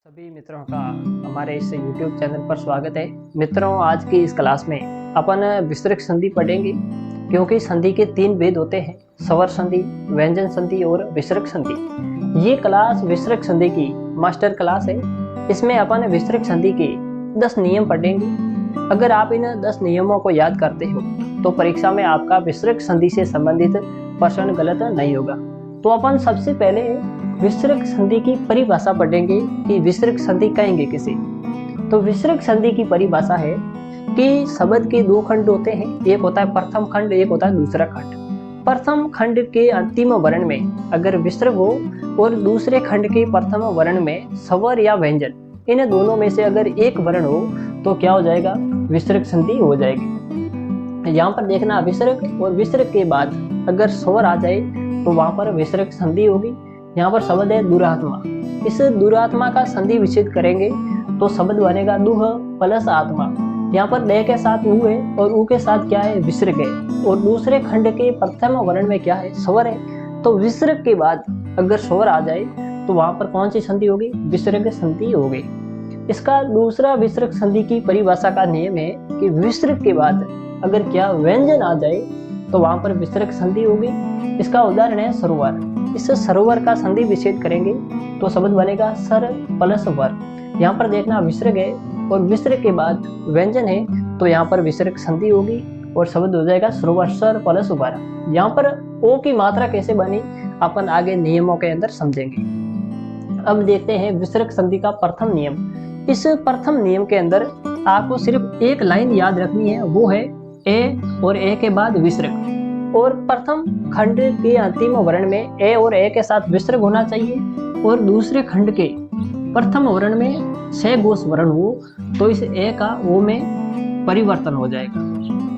सभी मित्रों का हमारे इस YouTube चैनल पर स्वागत है। मित्रों, आज की इस क्लास में अपन विस्तृत संधि पढ़ेंगे, क्योंकि संधि के 3 भेद होते हैं: स्वर संधि, व्यंजन संधि और विस्तृत संधि। ये क्लास विस्तृत संधि की मास्टर क्लास है। इसमें अपन विस्तृत संधि के 10 नियम पढ़ेंगे। अगर आप इन 10 नियमों को याद करते हो तो परीक्षा में आपका विस्तृत संधि से संबंधित प्रश्न गलत नहीं होगा। तो अपन सबसे पहले विस्तृत संधि की परिभाषा पढ़ेंगे कि विस्तृत संधि कहेंगे किसे। तो विस्तृत संधि की परिभाषा है कि शब्द के 2 खंड होते हैं, एक होता है प्रथम खंड, एक होता है दूसरा खंड। प्रथम खंड के अंतिम वर्ण में अगर विसर्ग हो और दूसरे खंड के प्रथम वर्ण में स्वर या व्यंजन, इन दोनों में से अगर एक वर्ण हो तो क्या हो जाएगा? विस्तृत संधि हो जाएगी। यहाँ पर देखना, विसर्ग और विसर्ग के बाद अगर स्वर आ जाए तो वहां पर विस्तृत संधि होगी। यहाँ पर शब्द है दुरात्मा। इस दुरात्मा का संधि विच्छेद करेंगे तो शब्द बनेगा दुह प्लस आत्मा। यहाँ पर दे के साथ ऊ है और ऊ के साथ क्या है? विसर्ग है। और दूसरे खंड के प्रथम वर्ण में क्या है? स्वर है। तो विसर्ग के बाद अगर स्वर आ जाए तो वहां पर कौन सी संधि होगी? विसर्ग संधि होगी। इसका दूसरा विसर्ग संधि की परिभाषा का नियम है कि विसर्ग के बाद अगर क्या व्यंजन आ जाए तो वहां पर विसर्ग संधि होगी। इसका उदाहरण है सरोवर। इस सरोवर का संधि विच्छेद करेंगे तो शब्द बनेगा सर प्लस वर। यहाँ पर देखना, विसर्ग है और विसर्ग के बाद व्यंजन है तो यहाँ पर विसर्ग संधि होगी और शब्द हो जाएगा सरोवर सर प्लस वर। यहाँ पर ओ की मात्रा कैसे बनी अपन आगे नियमों के अंदर समझेंगे। अब देखते हैं विसर्ग संधि का प्रथम नियम। इस प्रथम नियम के अंदर आपको सिर्फ एक लाइन याद रखनी है, वो है ए और ए के बाद विसर्ग। और प्रथम खंड के अंतिम वर्ण में ए और ए के साथ विसर्ग होना चाहिए और दूसरे खंड के प्रथम वर्ण में से गोस वर्ण हो तो इस ए का ओ में परिवर्तन हो जाएगा।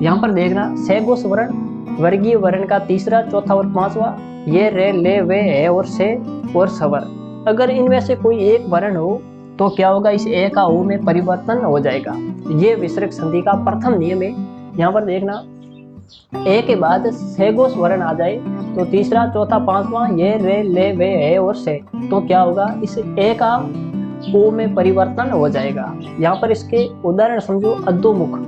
यहाँ पर देखना, से गोस वर्ण वर्गीय वर्ण का तीसरा, चौथा और पांचवा, ये रे ले वे है और से और सवर। अगर इनमें से कोई एक वर्ण हो तो क्या होगा? इस ए का ओ में परिवर्तन हो जाएगा। ये विसर्ग संधि का प्रथम नियम है। यहाँ पर देखना, ए के बाद से गोस वर्ण आ जाए तो तीसरा, चौथा, पांचवा, ये रे ले वे है और से, तो क्या होगा? इस ए का ओ में परिवर्तन हो जाएगा। यहाँ पर इसके उदाहरण समझो, अधोमुख।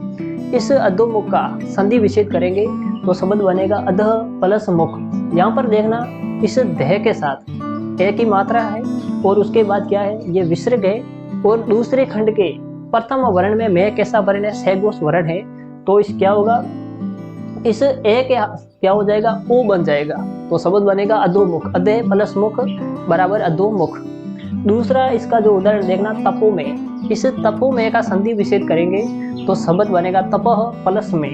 इस अधोमुख का संधि विच्छेद करेंगे तो शब्द बनेगा अधः प्लस मुख। यहाँ पर देखना, इस दह के साथ ए की मात्रा है और उसके बाद क्या है? ये विसर्ग है और दूसरे खंड के प्रथम वर्ण में मैं कैसा वर्ण है? से गोस वर्ण है। तो इस क्या होगा? इस ए के क्या हो जाएगा? ओ बन जाएगा तो शब्द बनेगा अधोमुख। अधे प्लस मुख बराबर अधोमुख। दूसरा इसका जो उदाहरण देखना, तपो में। इस तपो में का संधि विच्छेद करेंगे तो शब्द बनेगा तपह प्लस में।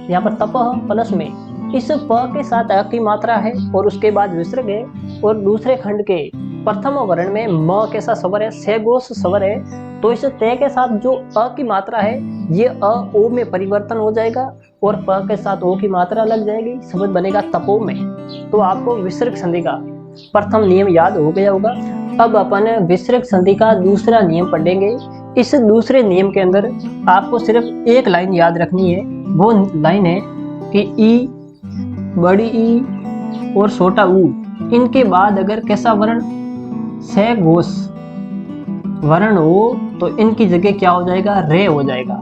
यहाँ पर तपह प्लस में इस प के साथ अ की मात्रा है और उसके बाद विसर्ग है और दूसरे खंड के प्रथम वर्ण में म कैसा स्वर है? से गोस स्वर है। तो इस ते के साथ जो अ की मात्रा है ये अ ओ में परिवर्तन हो जाएगा और प के साथ ओ की मात्रा लग जाएगी, शब्द बनेगा तपो में। तो आपको विसर्ग संधि का प्रथम नियम याद हो गया होगा। अब अपन विसर्ग संधि का दूसरा नियम पढ़ेंगे। इस दूसरे नियम के अंदर आपको सिर्फ एक लाइन याद रखनी है, वो लाइन है कि ई, बड़ी ई और छोटा ऊ, इनके बाद अगर कैसा वर्ण? से गोस वर्ण हो तो इनकी जगह क्या हो जाएगा? रे हो जाएगा।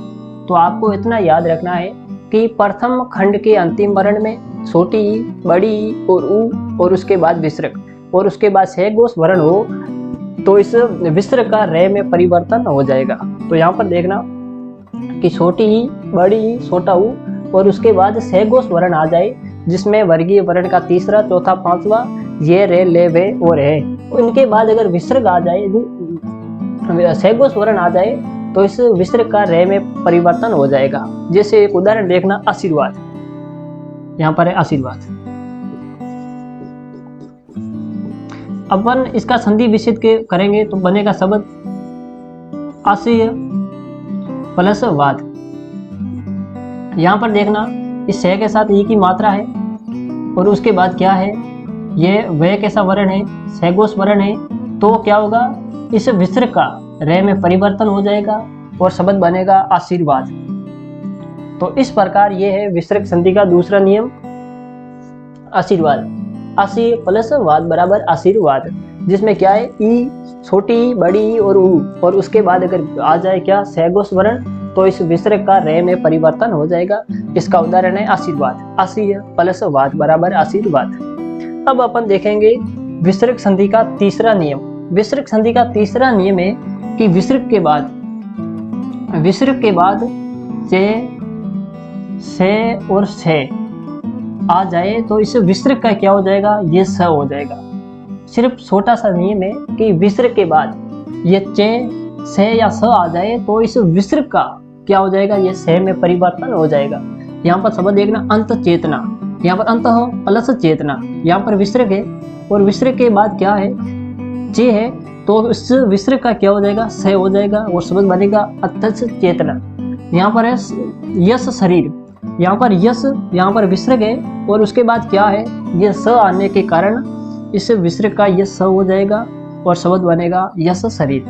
तो आपको इतना याद रखना है कि प्रथम खंड के अंतिम वर्ण में छोटी ई, बड़ी ई और ऊ और उसके बाद विसर्ग और उसके बाद से गोस वर्ण हो तो इस विसर्ग का रे में परिवर्तन हो जाएगा। तो यहाँ पर देखना कि छोटी ई, बड़ी ई, छोटा ऊ और उसके बाद से गोस वर्ण आ जाए जिसमें वर्गीय वर्ण का तीसरा, चौथा, पांचवा, ये रे ले वे और है। इनके बाद अगर विसर्ग आ जाए, से गोस वर्ण आ जाए तो इस विसर्ग का रे में परिवर्तन हो जाएगा। जैसे एक उदाहरण देखना, आशीर्वाद। यहाँ पर है आशीर्वाद। अपन इसका संधि विच्छेद करेंगे तो बनेगा शब्द आशीय प्लस वाद। यहाँ पर देखना, इस से के साथ ई की मात्रा है और उसके बाद क्या है? ये वे कैसा वर्ण है? से गोस वर्ण है। तो क्या होगा? इस विसर्ग का रे में परिवर्तन हो जाएगा और शब्द बनेगा आशीर्वाद। तो इस प्रकार ये है विसर्ग संधि का दूसरा नियम, आशीर्वाद। आशी प्लस वाद बराबर आशीर्वाद, जिसमें क्या है? ई छोटी ई, बड़ी ई और ऊ, और उसके बाद अगर आ जाए क्या सैगोस वर्ण, तो इस विसर्ग का रे में परिवर्तन हो जाएगा। इसका उदाहरण है आशीर्वाद, आशी प्लस वाद बराबर आशीर्वाद। अब अपन देखेंगे विसर्ग संधि का तीसरा नियम। विसर्ग संधि का तीसरा नियम है कि विसर्ग के बाद चे, से और से आ जाए तो इस विसर्ग का क्या हो जाएगा, ये स हो जाएगा। सिर्फ छोटा सा नियम है कि विसर्ग के बाद ये चे, से या स आ जाए तो इस विसर्ग का क्या हो जाएगा, ये से में परिवर्तन हो जाएगा। यहाँ पर शब्द देखना अंत चेतना, यहाँ पर अंत हो प्लस चेतना, यहाँ पर विसर्ग है और विसर्ग के बाद क्या है, चे है, तो इस विसर्ग का क्या हो जाएगा, से हो जाएगा और शब्द बनेगा अत्यच चेतना। यहाँ पर है यश शरीर, यहाँ पर यश, यहाँ पर विसर्ग है और उसके बाद क्या है, ये स आने के कारण इस विसर्ग का ये स हो जाएगा और शब्द बनेगा यश शरीर।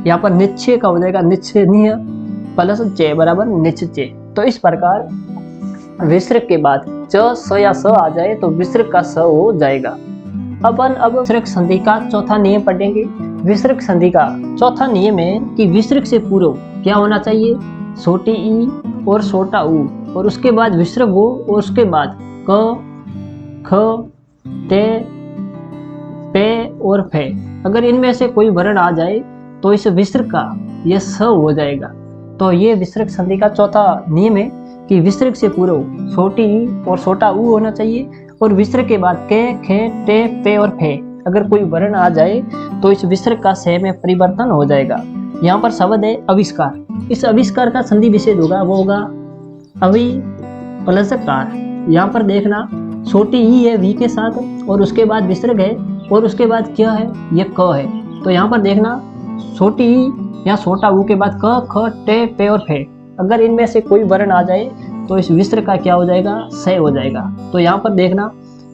यहाँ पर निश्चय का हो जाएगा निश्चय निह प्लस चे बराबर निश्चय। तो इस प्रकार विसर्ग के बाद च, स या स आ जाए तो विसर्ग का स हो जाएगा। अब विसर्ग संधि का चौथा नियम पढ़ेंगे। विसर्ग संधि का चौथा नियम है कि विसर्ग से पूर्व क्या होना चाहिए, छोटी ई और छोटा ऊ, और उसके बाद विसर्ग हो और उसके बाद क, ख, ते, पे और फे। अगर इनमें से कोई वर्ण आ जाए तो इस विसर्ग का यह स हो जाएगा। तो ये विसर्ग संधि का चौथा नियम है कि विसर्ग से पूर्व छोटी ई और छोटा ऊ होना चाहिए और विसर्ग के बाद के, खे, ते, पे और फे अगर कोई वर्ण आ जाए तो इस विसर्ग का से में परिवर्तन हो जाएगा। यहाँ पर शब्द है आविष्कार। इस आविष्कार का संधि विच्छेद होगा, वो होगा अवि प्लस कार। यहाँ पर देखना छोटी ई है वी के साथ और उसके बाद विसर्ग है और उसके बाद क्या है, ये क है। तो यहाँ पर देखना छोटी ई या छोटा ऊ के बाद क, ख, टे, पे और फे अगर इनमें से कोई वर्ण आ जाए तो इस विसर्ग का क्या हो जाएगा, से हो जाएगा। तो यहाँ पर देखना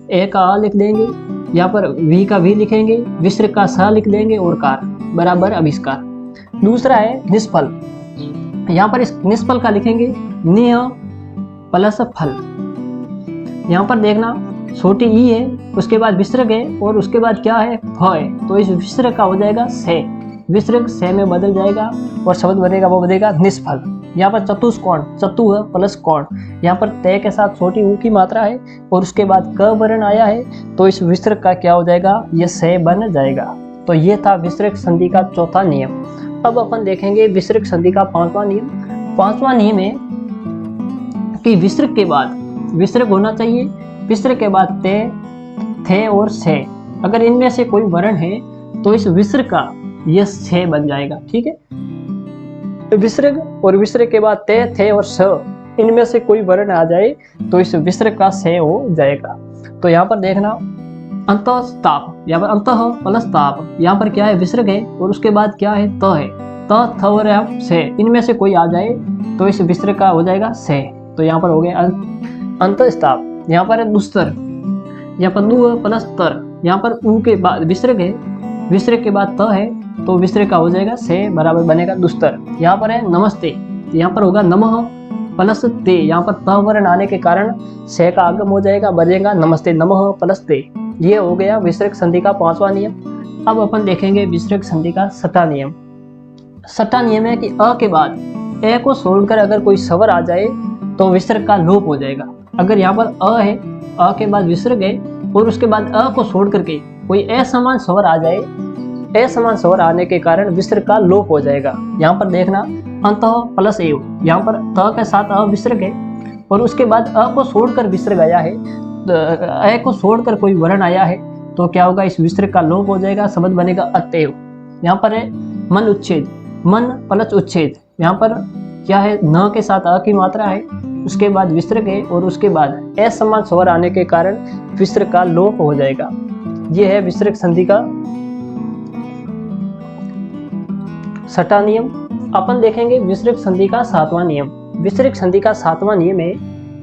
ए का आ लिख देंगे, यहाँ पर वी का वी लिखेंगे, विसर्ग का स लिख देंगे और कार बराबर आविष्कार। दूसरा है निष्फल। यहाँ पर इस निष्फल का लिखेंगे निह प्लस फल। यहाँ पर देखना छोटी ई है उसके बाद विसर्ग है और उसके बाद क्या है, फ है, तो इस विसर्ग का हो जाएगा से, विसर्ग से में बदल जाएगा और शब्द बनेगा, वो बनेगा निष्फल। यहाँ पर चतुष्कोण, चतु है प्लस कोण, यहाँ पर तय के साथ छोटी ऊ की मात्रा है और उसके बाद क वर्ण आया है तो इस विसर्ग का क्या हो जाएगा, ये से बन जाएगा। तो ये था विसर्ग संधि का चौथा नियम। अब अपन देखेंगे विसर्ग संधि का पांचवा नियम। पांचवा नियम है कि विसर्ग के बाद विसर्ग होना चाहिए, विसर्ग के बाद ते, थे और से अगर इनमें से कोई वर्ण है तो इस विसर्ग का यह से बन जाएगा। ठीक है, विसर्ग और विसर्ग के बाद ते, थे और स इनमें से कोई वर्ण आ जाए तो इस विसर्ग का से हो जाएगा। तो यहाँ पर देखना अंतस्ताप, यहाँ पर अंत प्लस ताप, यहाँ पर क्या है, विसर्ग है और उसके बाद क्या है, त है, त, थ और से इनमें से कोई आ जाए तो इस विसर्ग का हो जाएगा से। तो यहाँ पर हो गया अंतस्ताप। यहाँ पर है दुस्तर, यहाँ पर नु प्लस तर, यहाँ पर ऊ के बाद विसर्ग है, विसर्ग के बाद त है तो विसर्ग का हो जाएगा से बराबर बनेगा दुस्तर। यहाँ पर है नमस्ते, यहाँ पर होगा नमः प्लस ते, यहाँ पर त वर्ण आने के कारण से का आगम हो जाएगा, बनेगा नमस्ते नमः प्लस ते। ये हो गया विसर्ग संधि का पांचवा नियम। अब अपन देखेंगे विसर्ग संधि का छठा नियम। छठा नियम है कि अ के बाद ए को छोड़कर अगर कोई स्वर आ जाए तो विसर्ग का लोप हो जाएगा। अगर यहाँ पर अ है, अ के बाद विसर्ग है और उसके बाद अ को छोड़ करके कोई असमान स्वर आ जाए, असमान स्वर आने के कारण विसर्ग का लोप हो जाएगा। यहाँ पर देखना अंत प्लस एव, यहाँ पर त के साथ अ विसर्ग है और उसके बाद अ को छोड़कर विसर्ग आया है, अ को छोड़कर कोई वर्ण आया है तो क्या होगा, इस विसर्ग का लोप हो जाएगा, शब्द बनेगा अतएव। यहाँ पर है मन उच्छेद, मन प्लस उच्छेद, यहाँ पर क्या है, न के साथ अ की मात्रा है, उसके बाद विसर्ग है और उसके बाद असमान स्वर आने के कारण विसर्ग का लोप हो जाएगा। यह है विसर्ग संधि का छठा नियम। अपन देखेंगे विसर्ग संधि का सातवां नियम। विसर्ग संधि का सातवां नियम है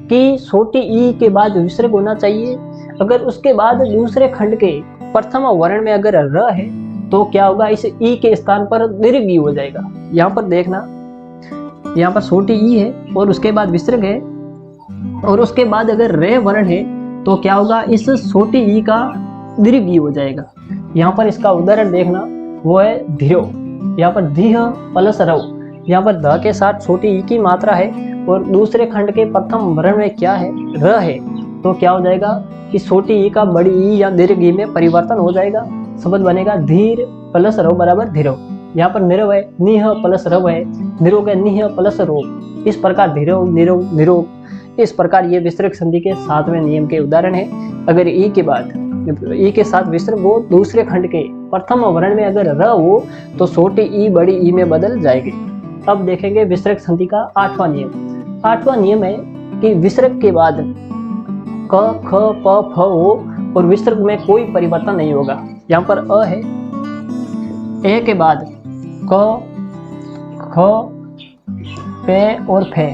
कि छोटी ई के बाद विसर्ग होना चाहिए। अगर उसके बाद दूसरे खंड के प्रथम वर्ण में अगर र है तो क्या होगा, इस ई के स्थान पर दीर्घ ई हो जाएगा। यहाँ पर देखना, यहाँ पर छोटी ई है और उसके बाद विसर्ग है और उसके बाद अगर रे वर्ण है तो क्या होगा, इस छोटी ई का दीर्घ ई हो जाएगा। यहाँ पर इसका उदाहरण देखना, वो है धीरो। यहाँ पर धीह प्लस रव, यहाँ पर ध के साथ छोटी ई की मात्रा है और दूसरे खंड के प्रथम वर्ण में क्या है, र है, तो क्या हो जाएगा कि छोटी ई का बड़ी ई या दीर्घ ई में परिवर्तन हो जाएगा। शब्द बनेगा धीर प्लस रव बराबर धीरो। यहाँ पर निरव है, निह प्लस रव है, निरोग है, निह प्लस रोग। इस प्रकार धीरो निरोग निरोग, इस प्रकार ये विसर्ग संधि के 7वें नियम के उदाहरण है। अगर ई के बाद ई के साथ विसर्ग हो, दूसरे खंड के प्रथम वर्ण में अगर र हो तो छोटी ई बड़ी ई में बदल जाएगी। अब देखेंगे विसर्ग संधि का 8वां नियम। 8वां नियम है कि विसर्ग के बाद क ख प फ हो और विसर्ग में कोई परिवर्तन नहीं होगा। यहाँ पर अ है, ए के बाद क ख पे और फे,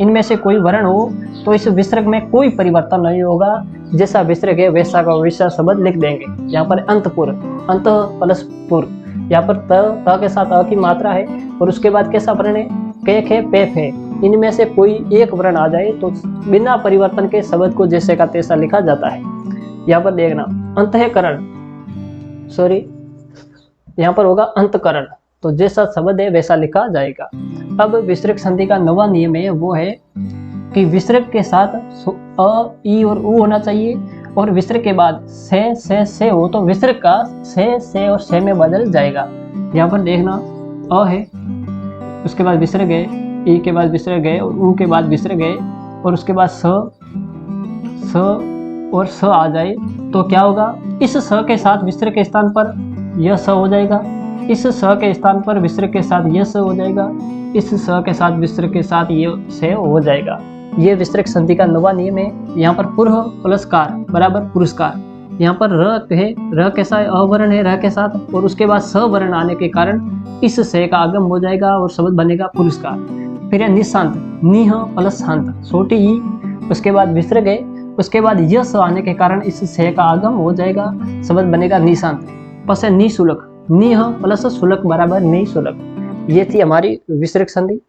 इनमें से कोई वर्ण हो तो इस विसर्ग में कोई परिवर्तन नहीं होगा। जैसा विसर्ग है वैसा का वैसा शब्द लिख देंगे। यहाँ पर अंतपुर, अंत प्लस पुर, यहाँ पर त के साथ अ की मात्रा है और उसके बाद कैसा वर्ण है, के खे पे फे, इनमें से कोई एक वर्ण आ जाए तो बिना परिवर्तन के शब्द को जैसे का तैसा लिखा जाता है। यहाँ पर देखना अंतःकरण, सॉरी यहाँ पर होगा अंतकरण, तो जैसा शब्द है वैसा लिखा जाएगा। अब विसर्ग संधि का 9वां नियम है, वो है कि विसर्ग के साथ अ ई और उ होना चाहिए और विसर्ग के बाद से हो तो विसर्ग का से और से में बदल जाएगा। यहाँ पर देखना अ है, उसके बाद विसर्ग है, ई के बाद विसर्ग है और उ के बाद विसर्ग है और उसके बाद स और स आ जाए तो क्या होगा, इस स के साथ विसर्ग के स्थान पर यह स हो जाएगा, इस स के स्थान पर विसर्ग के साथ यह स हो जाएगा, इस स के साथ विसर्ग के साथ ये से हो जाएगा। ये विसर्ग संधि का 9वां नियम है। यहाँ पर पुरः प्लस कार बराबर पुरस्कार। यहाँ पर र है, र के साथ अवर्ण है र के साथ और उसके बाद स वर्ण आने के कारण इस से का आगम हो जाएगा और शब्द बनेगा पुरस्कार। फिर है निशांत, निह प्लस शांत, छोटी ई, उसके बाद विसर्ग है, उसके बाद यस आने के कारण इस से का आगम हो जाएगा, शब्द बनेगा निशांत। बस है निशुल्क, निह प्लस शुल्क बराबर निशुल्क। ये थी हमारी विसर्ग संधि।